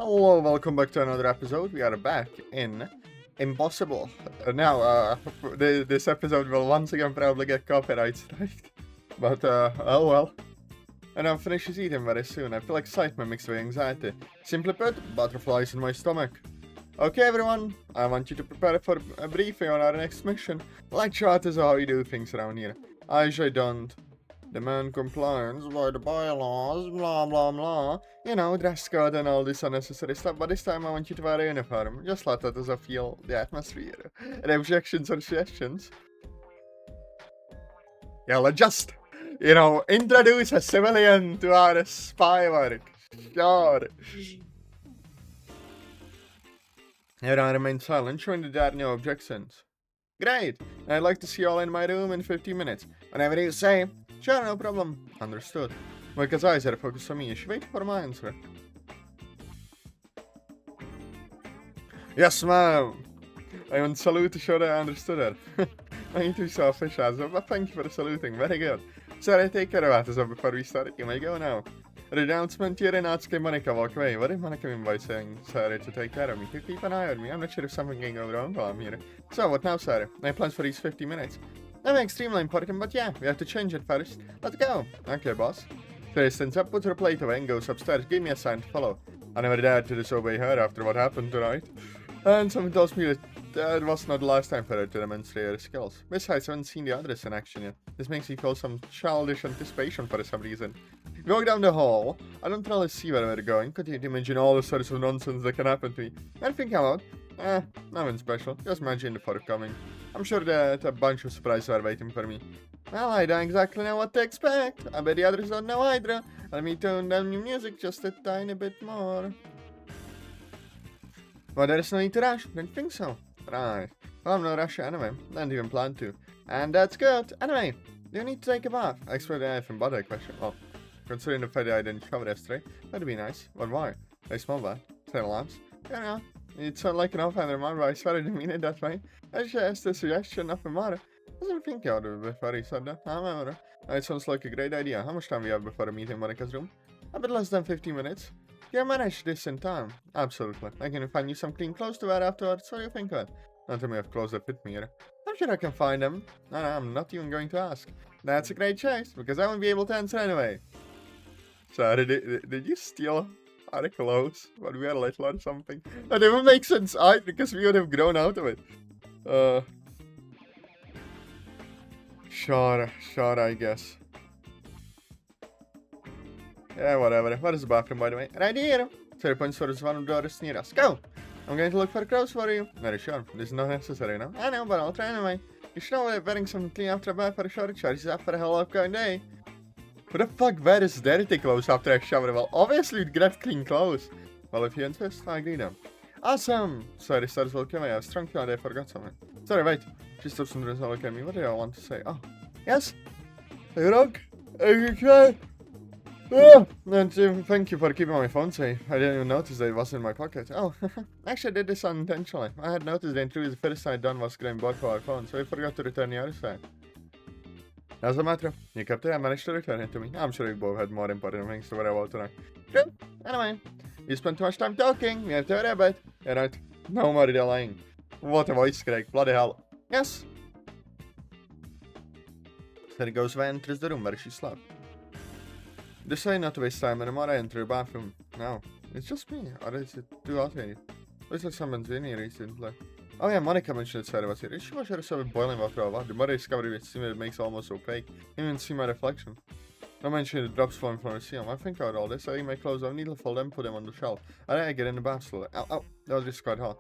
Hello, welcome back to another episode. We are back in Impossible. This episode will once again probably get copyright strike. But, oh well. And I'll finish this eating very soon. I feel excitement mixed with anxiety. Simply put, butterflies in my stomach. Okay, everyone, I want you to prepare for a briefing on our next mission. Lecture is how you do things around here. I usually don't demand compliance by the bylaws, blah blah blah. You know, dress code and all this unnecessary stuff, but this time I want you to wear a uniform. Just let others feel the atmosphere. Any objections or suggestions? Yeah, let's just, introduce a civilian to our spy work. Sure. Yedrah remained silent, showing that there are no objections. Great! I'd like to see you all in my room in 15 minutes. Whenever you say, sure, no problem. Understood. Mika's eyes are focused on me. She waited for my answer. Yes, ma'am. I want to salute to show that I understood her. I ain't too selfish, Atazoth, but thank you for the saluting. Very good. Sorry, take care of Atazoth before we start. You may go now. The announcement here in asking Monica walk away. What did Monica mean by saying sorry to take care of me? To keep an eye on me. I'm not sure if something can go wrong while I'm here. So, what now, Sarah? My plans for these 50 minutes. Nothing extremely important, but yeah, we have to change it first. Let's go. Okay, boss. Sarah stands up, puts her plate away, and goes upstairs. Give me a sign to follow. I never dared to disobey her after what happened tonight. And someone tells me that was not the last time for her to demonstrate her skills. Besides, I haven't seen the others in action yet. This makes me feel some childish anticipation for some reason. We walk down the hall. I don't really see where we're going. Continue to imagine all the sorts of nonsense that can happen to me. Anything come out? Nothing special. Just imagine the forthcoming. I'm sure that a bunch of surprises are waiting for me. Well, I don't exactly know what to expect. I bet the others don't know either. Let me tone down your music just a tiny bit more. Well, there's no need to rush. Don't think so. Right. Well, I'm no rush anyway. Don't even plan to. And that's good. Anyway, do you need to take a bath? I expect anything but a question. Well, considering the fact that I didn't shower yesterday, that'd be nice. But why? I smell bad. 10 lamps. You know, it sounded like an offhand remark, but I swear I didn't mean it that way. I just asked a suggestion, nothing more. I wasn't thinking out of it before he said that. I remember. It sounds like a great idea. How much time we have before a meeting in Monica's room? A bit less than 15 minutes. Can you manage this in time? Absolutely. I can find you some clean clothes to wear afterwards. What do you think of it? Not to me have clothes that fit me either. I'm sure I can find them. No, I'm not even going to ask. That's a great choice, because I won't be able to answer anyway. Sorry, did you steal our clothes when we were little or something? That didn't make sense either, because we would have grown out of it. Sure, I guess. Yeah, whatever. What is the bathroom, by the way? Right here. Sarah points towards one of the doors near us. Go! I'm going to look for clothes for you. Very sure. This is not necessary now. I know, but I'll try anyway. You should know that wearing something clean after a bath for a shower charges up for a hell of a day. Who the fuck wears dirty clothes after a shower? Well, obviously you'd get clean clothes. Well, if you insist, I agree then. Awesome! Sorry, starts welcome. I have a strong feeling I forgot something. Sorry, wait. She stops and doesn't look at me. What do I want to say? Oh. Yes? Hey, Rock? Okay. Oh, and thank you for keeping my phone safe. I didn't even notice that it was in my pocket. Oh, actually I did this unintentionally. I had noticed the intruder the first time done was getting both for our phone, so I forgot to return the other side. Doesn't matter. You kept it and managed to return it to me. I'm sure we both had more important things to worry about tonight. Good. Anyway, you spent too much time talking. We have to worry about. Yeah, right. No more delaying. What a voice crack. Bloody hell. Yes. There goes Van enters the room where she slept. Decide not to waste time anymore. I enter the bathroom. No, it's just me. Or is it too automated? Looks like someone's been here recently. Oh yeah, Monica mentioned that Sarah was here. She wash herself with boiling water or what? The more I discovered it makes it almost opaque. I didn't even see my reflection. Don't mention the drops falling from the ceiling. I think about all this. I think my clothes are needle fold and put them on the shelf. I then I get in the bath slowly. Ow, that was just quite hot.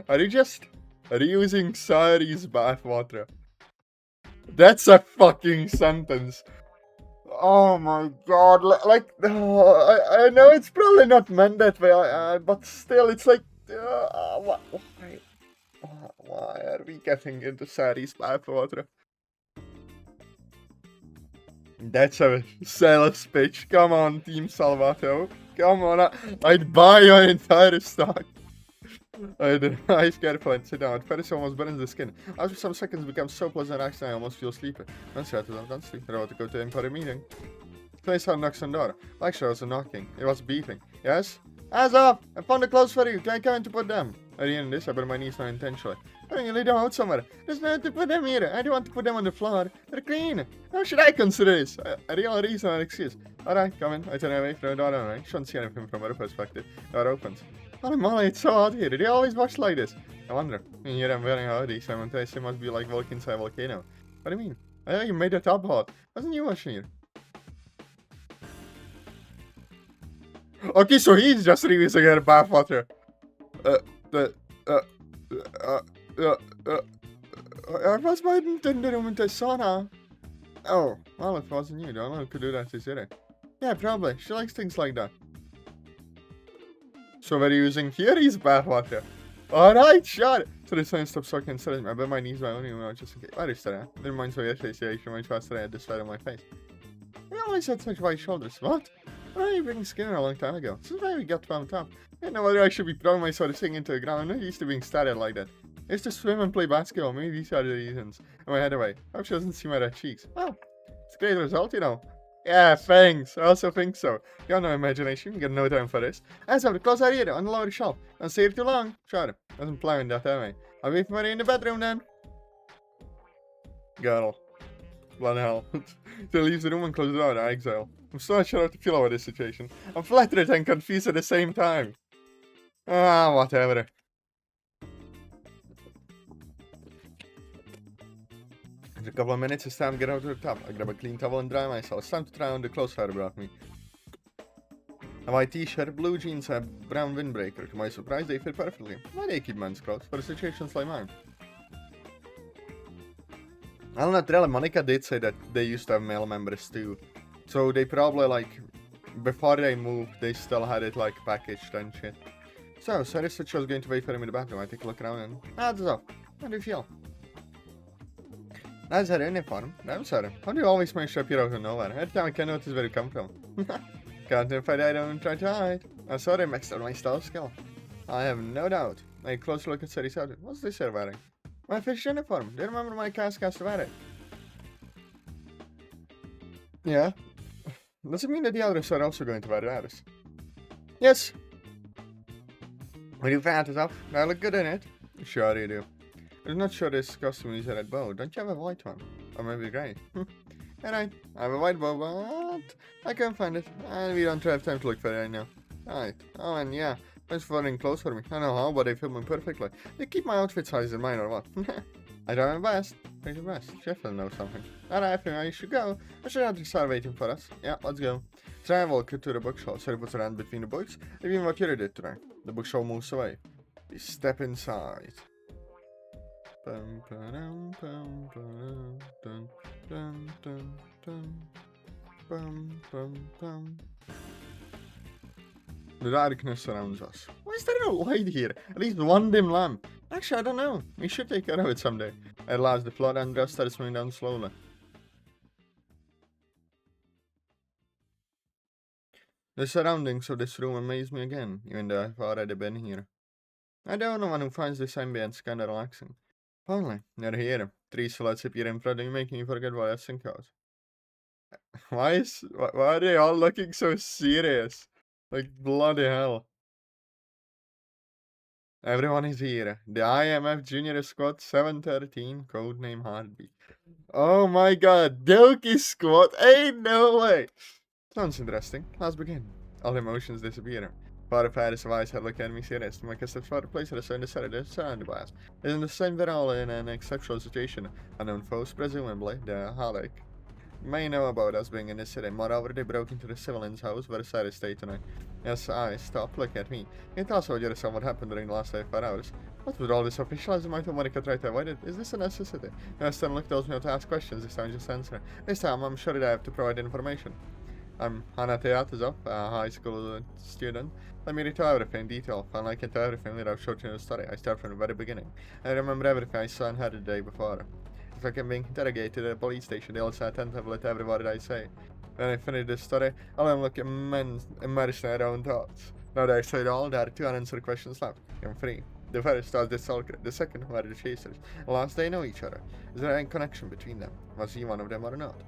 Are you using Sayori's bath water? That's a fucking sentence. Oh my god, I know it's probably not meant that way, but still, it's like, why are we getting into Sayori's bath water? That's a sales pitch. Come on, Team Salvato. Come on, I'd buy your entire stock. I did eyes careful and sit down. At first it almost burns the skin. After some seconds it becomes so pleasant and I almost feel sleepy. Don't say I'm done sleep. I'm about to go to him for a meeting. So I saw knocks on the door. Actually, I was knocking. It was beeping. Yes? Atazoth! I found the clothes for you. Can I come to put them? At the end of this, I put my knees down intentionally. Why don't you lay them out somewhere? There's nowhere to put them here. I don't want to put them on the floor. They're clean. How should I consider this? A real reason or excuse. Alright, come in. I turn away from the door anyway. Shouldn't see anything from her perspective. Door opens. Holy moly, it's so hot here. Do they always wash like this? I wonder. Here I'm wearing a hoodie, so it must be like walking inside a volcano. What do you mean? I thought you made the top hot. Wasn't you washing here? Okay, so he's just reusing her bathwater. I was waiting in the room in the sauna. Oh, well, if it wasn't you, don't know who could do that to Yedrah. Yeah, probably. She likes things like that. So we're using Kiri's bathwater. Alright, sure. So this time stop sucking and I bet my knees my only one just in case. Where is that? It reminds me of yesterday, she reminds me yesterday I had this side of my face. I always had such wide shoulders. What? Why are you bringing skin a long time ago? Since when we got from top. I don't know whether I should be throwing my sort of thing into the ground. I'm not used to being started like that. I used to swim and play basketball. Maybe these are the reasons. And my head away. I hope she doesn't see my red cheeks. Well, it's a great result, you know. Yeah, thanks. I also think so. You got no imagination. You got no time for this. Atazoth, close our ear on the lower shelf. Don't stay here too long. Sure. Doesn't plan that anyway. I'll wait for you in the bedroom then. Girl. Bloody hell. She leaves the room and closes the door. I exile. I'm so not sure how to feel about this situation. I'm flattered and confused at the same time. Ah, whatever. After a couple of minutes, it's time to get out to the top. I grab a clean towel and dry myself. It's time to try on the clothes Father brought me. A white t-shirt, blue jeans, and a brown windbreaker. To my surprise, they fit perfectly. Why they keep men's clothes for situations like mine? Well, not really. Monica did say that they used to have male members too. So they probably, like, before they moved, they still had it, like, packaged and shit. So, Sayori said she was going to wait for him in the bathroom. I take a look around and... Atazoth, how do you feel? That's her uniform. I'm sorry. How do you always manage to appear out of nowhere? Every time I can notice where you come from. Can't if I don't try to hide. I'm sorry, maxed out my style skill. I have no doubt. A close look at Sayori's outfit. What's this you're wearing? My fish uniform. Do you remember my cast to wear it? Yeah. Does it mean that the others are also going to wear theirs? Yes. What do you think, Atazoth? Do I look good in it? Sure you do. I'm not sure this costume is a red bow. Don't you have a white one? Or maybe grey? Alright, I have a white bow, but I can't find it. And we don't have time to look for it right now. Alright. Oh, and yeah. Thanks for wearing clothes for me. I know how, but they fit me perfectly. They keep my outfit size in mind or what? I try my best. Try your best. Jeff will know something. Alright, I think I should go. I should have to start waiting for us. Yeah, let's go. So I walk to the bookshelf. Sayori puts her hand between the books. Even what Yedrah did today. The bookshelf moves away. We step inside. Bum, ba-dum, bum, ba-dum, dun, dun, dun, dun. Bum, bum, bum. The darkness surrounds us. Why is there no light here? At least one dim lamp. Actually, I don't know. We should take care of it someday. At last, the flood and dust starts moving down slowly. The surroundings of this room amaze me again, even though I've already been here. I don't know one who finds this ambience kinda relaxing. Finally, you're here. Three silhouettes appear in front of you, making you forget what I think of. Why are they all looking so serious? Like, bloody hell. Everyone is here. The IMF Junior Squad 713, codename Heartbeat. Oh my god, Doki Squad, ain't no way! Sounds interesting. Let's begin. All emotions disappear. Father Paris' eyes had looked at me serious. My steps for the place at a certain decided surrounded by us. In the same we're all in an exceptional situation. Unknown foes, presumably, the Halictidae, may know about us being in the city. Moreover, they broke into the civilian's house where Sayori stayed tonight. Yes, I stop, look at me. Can you tell us what what happened during the last 5 hours? What with all this officialism, I thought Monica tried to avoid it. Is this a necessity? Last time look tells me how to ask questions, this time just answer. This time I'm sure that I have to provide information. I'm Atazoth, a high school student. Let me retell everything in detail. Unlike into everything without showing you the story, I start from the very beginning. I remember everything I saw and heard the day before. If I can being interrogated at a police station, they'll listen attentively to every word I say. When I finish this story, I'll look immersed in their own thoughts. Now that I said all, there are 2 unanswered questions left. I'm free. The first was the Sulker, the second who are the chasers. Last they know each other. Is there any connection between them? Was he one of them or not?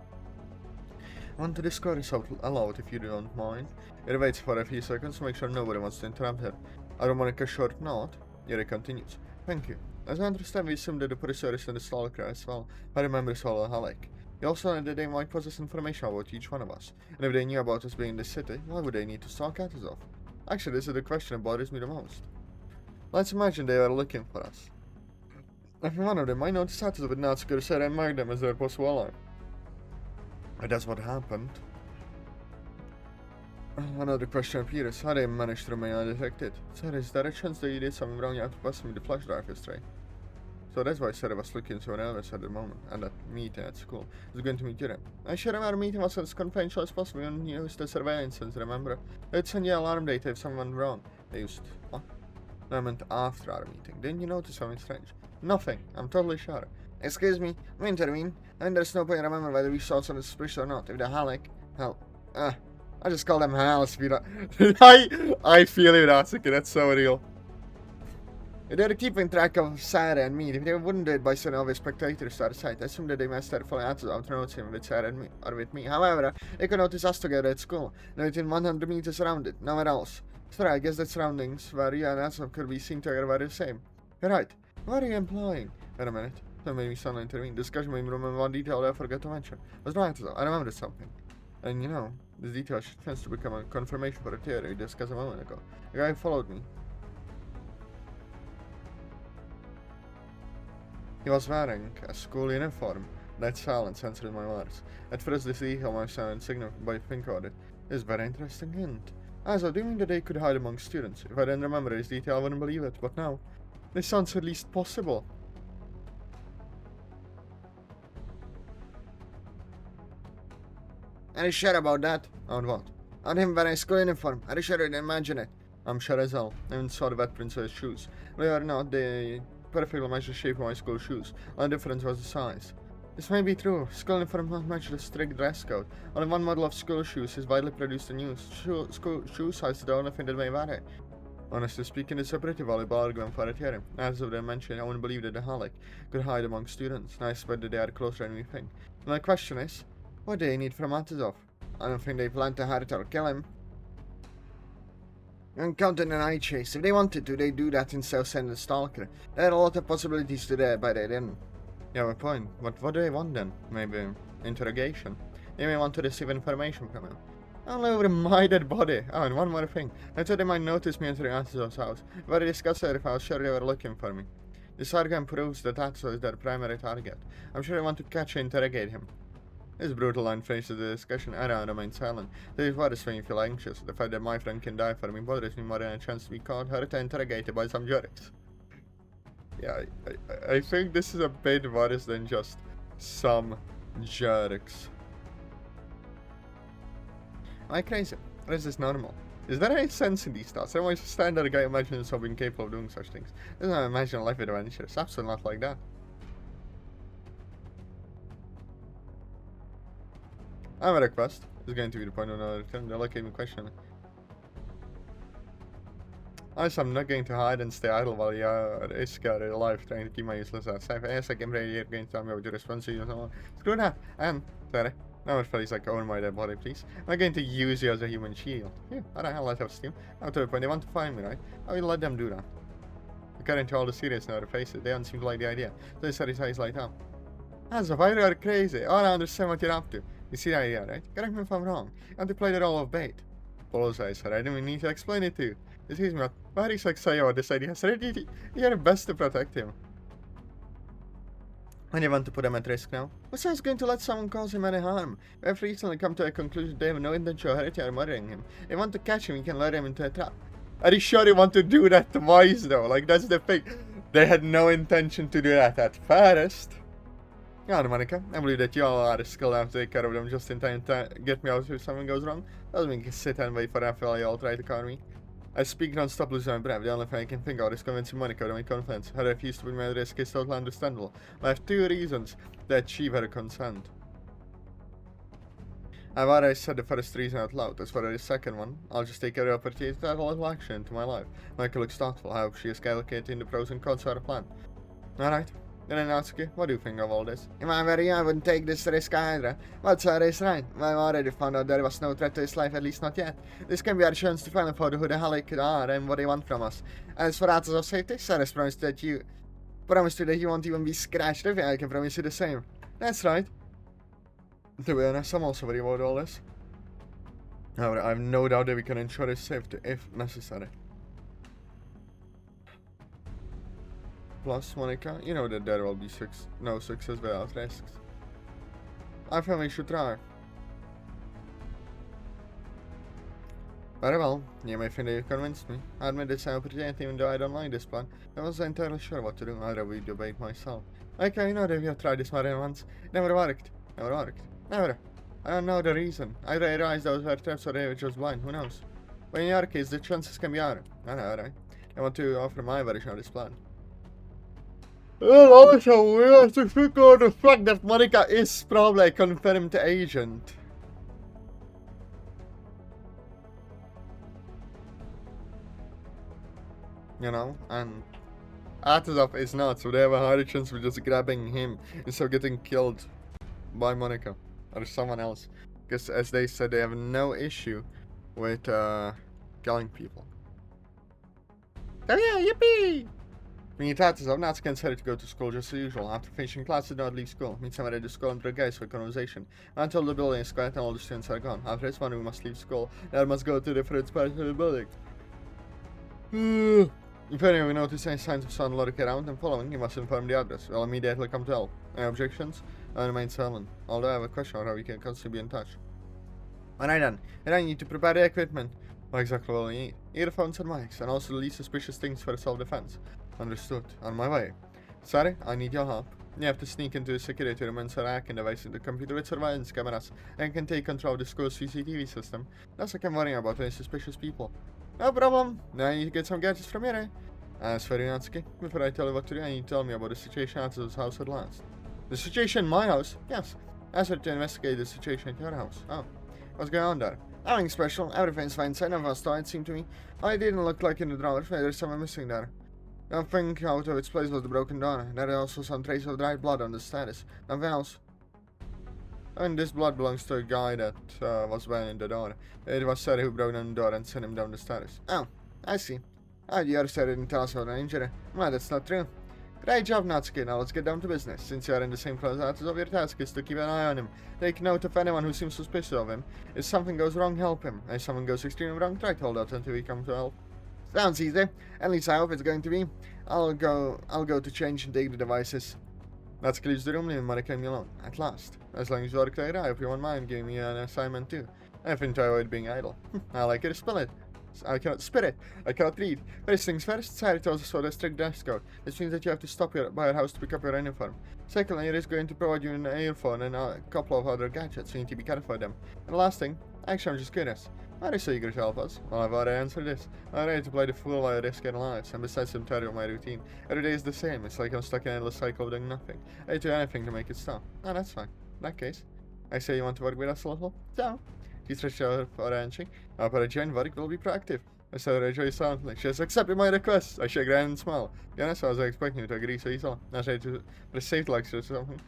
I want to discuss this out aloud if you don't mind. It waits for a few seconds to make sure nobody wants to interrupt her. I don't want a short note. Yedrah continues. Thank you. As I understand, we assume that the protagonist and the stalker as well. I remember it's all Halleck. You also know that they might possess information about each one of us. And if they knew about us being in the city, why would they need to stalk Atazoth? Actually, this is the question that bothers me the most. Let's imagine they were looking for us. If one of them might notice Atazoth with not secure set and mark them as their possible ally. But that's what happened. Another question appears. How they managed to remain undetected? Sir, is there a chance that you did something wrong after passing me the flash drive yesterday? So that's why Sarah was looking to an Elvis at the moment, and that meeting at school. I was going to meet Yedrah. I sure our meeting was as confidential as possible and used the surveillance sensor, remember? They'd send you alarm data if something went wrong. They used what? No, I meant after our meeting. Didn't you notice something strange? Nothing. I'm totally sure. Excuse me, I intervene. And there's no point remember whether we saw something suspicious or not. If they're Halleck, hell, I just call them Hals if you don't. I feel it, Atsuki, that's so real. If they're keeping track of Sarah and me, if they wouldn't do it by sending all the spectators to our site, I assume that they must have following Atazoth notice him with Sarah and me, or with me. However, they could notice us together at school, and within 100 meters around it, nowhere else. So I guess the surroundings where you and Atazoth could be seen together were the same. You're right. What are you implying? Wait a minute. That made me suddenly intervene. Discussion made me remember one detail I forgot to mention. Was right, Atazoth. I remembered something. And you know, this detail tends to become a confirmation for a theory discussed a moment ago. The guy followed me. He was wearing a school uniform. That silence answered my words. At first this detail might sound significant, but think about it. It's a very interesting hint. As I do mean that they could hide among students. If I didn't remember this detail, I wouldn't believe it, but now, this sounds at least possible. Are you sure about that? On what? On him wearing a school uniform. Are you sure you didn't imagine it? I'm sure as hell. I even saw the wet prints of his shoes. They are not, they perfectly match the shape of my school shoes. Only difference was the size. This may be true. School uniform not match the strict dress code. Only one model of school shoes is widely produced in use. School shoe size is the only thing that may vary. Honestly speaking, it's a pretty valuable argument for a theory. As of the mention, I wouldn't believe that the Halleck could hide among students. I suspect that they are closer than we think. My question is, what do they need from Atazoth? I don't think they plan to hurt or kill him. And counting an eye chase. If they wanted to, they'd do that instead of sending the stalker. There are a lot of possibilities to that, but they didn't. You have a point. But what do they want then? Maybe interrogation. They may want to receive information from him. Only over my dead body. Oh, and one more thing. I thought they might notice me entering Atazoth's house. If I discussed it, if I was sure they were looking for me. This argument proves that Atazoth is their primary target. I'm sure they want to catch and interrogate him. This brutal line finishes the discussion, and I remain silent. This is what is making me feel anxious. The fact that my friend can die for me bothers me more than a chance to be caught, hurt, and interrogated by some jerks. Yeah, I think this is a bit worse than just some jerks. Am I crazy? Or is this normal? Is there any sense in these thoughts? I always stand there a guy imagine himself being capable of doing such things. Doesn't imagine life with adventures. Absolutely not like that. I have a request. This is going to be the point of no return. They're looking at me questioning. I'm not going to hide and stay idle while you are alive trying to keep my useless ass safe. Yes, I can play you're going to tell me about your responsibility and so on. Screw that. And, sorry. Now it feels like own my dead body, please. I'm going to use you as a human shield. Yeah, alright, I'll let have steam. Now to the point, they want to find me, right? I will let them do that. According to all the seriousness on their faces, they don't seem to like the idea. So they set his eyes light up. As if I are crazy. Oh, I understand what you're up to. You see the idea, right? Correct me if I'm wrong. You want to play the role of bait. Bullseye, sir. I didn't even need to explain it to you. Excuse me, why is like Sayori this idea? Sir, you're best to protect him. And you want to put him at risk now? What's else going to let someone cause him any harm? We have recently come to a conclusion they have no intention of hurting or murdering him. If you want to catch him, you can lure him into a trap. Are you sure you want to do that twice though? Like that's the thing. They had no intention to do that at first. Yeah, Monica, I believe that you all are skilled enough to take care of them just in time to get me out if something goes wrong. Doesn't mean you can sit and wait for that while you all try to cover me. I speak non-stop losing my breath. The only thing I can think of is convincing Monica to make confidence. Her refuse to put me at risk is totally understandable. I have two reasons to achieve her consent. I've already said the first reason out loud. As for the second one, I'll just take every opportunity to add a little action into my life. Monica looks thoughtful. I hope she is calculating the pros and cons of her plan. Alright. Natsuki, what do you think of all this? In my very I wouldn't take this risk either. But Sayori is right. I've already found out there was no threat to his life, at least not yet. This can be our chance to find out who the Halictidae are and what they want from us. As for Atazoth's safety, Sayori's promised you that you won't even be scratched if I can promise you the same. That's right. To be honest, I'm also worried about all this. However, I have no doubt that we can ensure his safety if necessary. Plus, Monica, you know that there will be no success without risks. I feel we should try. Very well, you may think that you convinced me. I admit it's an opportunity even though I don't like this plan. I wasn't entirely sure what to do, I'd rather debate myself. Okay, you know that we have tried this more than once. It never worked. Never. I don't know the reason. I realized those were traps or they were just blind, who knows? But in your case, the chances can be higher. I know, right? I want to offer my version of this plan. Well, also, we have to figure out the fact that Monica is probably a confirmed agent. You know, and Atazoth is not, so they have a higher chance of just grabbing him instead of getting killed by Monica or someone else. Because as they said, they have no issue with killing people. Oh yeah, yippee! Meet Atazoth, Natsuki decided to go to school just as usual. After finishing class, did not leave school. Meet somebody at the school and the guys for conversation. Until the building is quiet and all the students are gone. After this one, we must leave school. Then must go to different parts of the building. If anyone notices any signs of someone lurking around and following, you must inform the others. We'll immediately come to help. Any objections? I remain silent. Although I have a question on how we can constantly be in touch. Alright then, and I need to prepare the equipment. What exactly will we need? Earphones and mics, and also the least suspicious things for self-defense. Understood. On my way. Sorry, I need your help. You have to sneak into the security room and start hacking device in the computer with surveillance cameras, and can take control of the school's CCTV system. Thus I can worry about any suspicious people. No problem. Now I need to get some gadgets from here. As for you, Natsuki, before I tell you what to do, I need to tell me about the situation at Atazoth's house at last. The situation in my house? Yes. I asked her to investigate the situation at your house. Oh. What's going on there? Nothing special. Everything's fine. Sign of a star, it seemed to me. I didn't look like in the drawers. There's someone missing there. Nothing out of its place was the broken door. There are also some traces of dried blood on the stairs. Nothing else. And this blood belongs to a guy that was behind the door. It was Sayori who broke down the door and sent him down the stairs. Oh, I see. The other side didn't tell us about an injury. Well, that's not true. Great job, Natsuki. Now let's get down to business. Since you are in the same class as Atazoth, your task is to keep an eye on him. Take note of anyone who seems suspicious of him. If something goes wrong, help him. If something goes extremely wrong, try to hold out until we come to help. Sounds easy. At least I hope it's going to be. I'll go to change and take the devices. Natsuki leaves the room, leaving Monica and me alone. At last. As long as you are clear, I hope you won't mind giving me an assignment too. I think to avoid being idle. I like it to spill it. I cannot spit it. I cannot read. First things first, Sayori tells us about a strict dress code. This means that you have to stop by your house to pick up your uniform. Secondly, it is going to provide you an earphone and a couple of other gadgets, so you need to be careful with them. And the last thing, actually I'm just curious. Why are you so eager to help us? Well, I've already answered this. I'm ready to play the fool while I risk getting lives, and besides I'm tired of my routine. Every day is the same. It's like I'm stuck in an endless cycle of doing nothing. I do anything to make it stop. Oh, that's fine. In that case, I say you want to work with us a little? So, she stretched out for a handshake. Our join work will be proactive. I said I enjoy silently. She has accepted my request. I shake her hand and smile. To be honest, I was expecting you to agree so easily. Not ready to press safety like or something.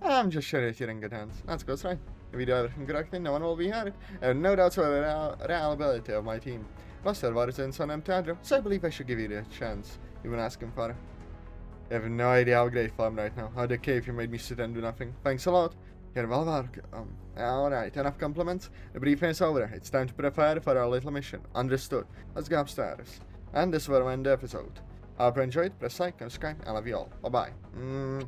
I'm just sure that you're in good hands. That's good, right? If you do everything correctly, no one will be hurt. I have no doubts about the reliability of my team. Plus, there was in Son Teatro, so I believe I should give you the chance you've been asking for. You have no idea how grateful I'm right now. How the cave you made me sit and do nothing. Thanks a lot. You're well welcome. Alright, enough compliments. The briefing is over. It's time to prepare for our little mission. Understood. Let's go upstairs. And this will end the episode. I hope you enjoyed. Press like and subscribe. I love you all. Bye bye.